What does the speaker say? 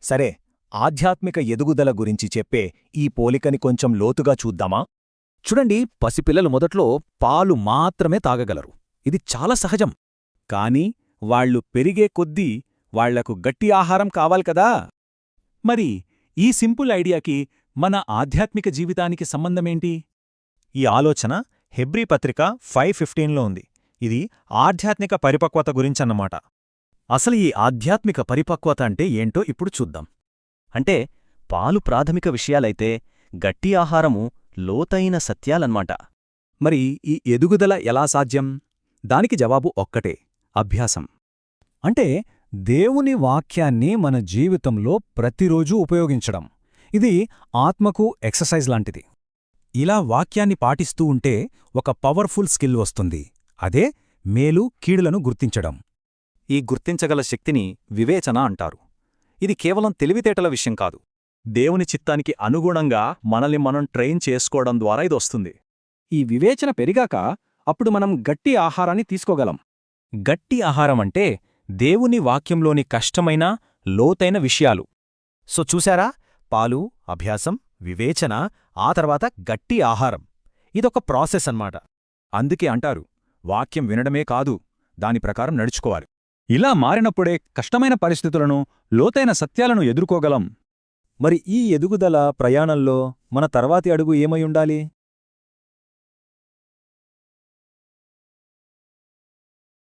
సరే, ఆధ్యాత్మిక ఎదుగుదల గురించి చెప్పే ఈ పోలికని కొంచెం లోతుగా చూద్దామా? చూడండి, పసిపిల్లలు మొదట్లో పాలు మాత్రమే తాగగలరు. ఇది చాలా సహజం. కాని వాళ్ళు పెరిగే కొద్దీ వాళ్లకు గట్టి ఆహారం కావాలి కదా. మరి ఈ సింపుల్ ఐడియాకి మన ఆధ్యాత్మిక జీవితానికి సంబంధమేంటి? ఈ ఆలోచన హెబ్రీ పత్రిక 5:15లో ఉంది. ఇది ఆధ్యాత్మిక పరిపక్వత గురించన్నమాట. అసలు ఈ ఆధ్యాత్మిక పరిపక్వత అంటే ఏంటో ఇప్పుడు చూద్దాం. అంటే పాలు ప్రాథమిక విషయాలైతే గట్టి ఆహారము లోతైన సత్యాలన్మాట. మరి ఈ ఎదుగుదల ఎలా సాధ్యం? దానికి జవాబు ఒక్కటే: అభ్యాసం. అంటే దేవుని వాక్యాన్ని మన జీవితంలో ప్రతిరోజూ ఉపయోగించడం. ఇది ఆత్మకు ఎక్సర్సైజ్ లాంటిది. ఇలా వాక్యాన్ని పాటిస్తూ ఉంటే ఒక పవర్ఫుల్ స్కిల్ వస్తుంది. అదే మేలు కీడులను గుర్తించడం. ఈ గుర్తించగల శక్తిని వివేచన అంటారు. ఇది కేవలం తెలివితేటల విషయం కాదు. దేవుని చిత్తానికి అనుగుణంగా మనల్ని మనం ట్రైన్ చేసుకోవడం ద్వారా ఇదొస్తుంది. ఈ వివేచన పెరిగాక అప్పుడు మనం గట్టి ఆహారాన్ని తీసుకోగలం. గట్టి ఆహారం అంటే దేవుని వాక్యంలోని కష్టమైన, లోతైన విషయాలు. సో చూశారా, పాలు, అభ్యాసం, వివేచన, ఆ తర్వాత గట్టి ఆహారం. ఇదొక ప్రాసెస్ అన్నమాట. అందుకే అంటారు, వాక్యం వినడమే కాదు, దాని ప్రకారం నడుచుకోవాలి. ఇలా మారినప్పుడే కష్టమైన పరిస్థితులను, లోతైన సత్యాలను ఎదుర్కోగలం. మరి ఈ ఎదుగుదల ప్రయాణంలో మన తర్వాతి అడుగు ఏమై ఉండాలి?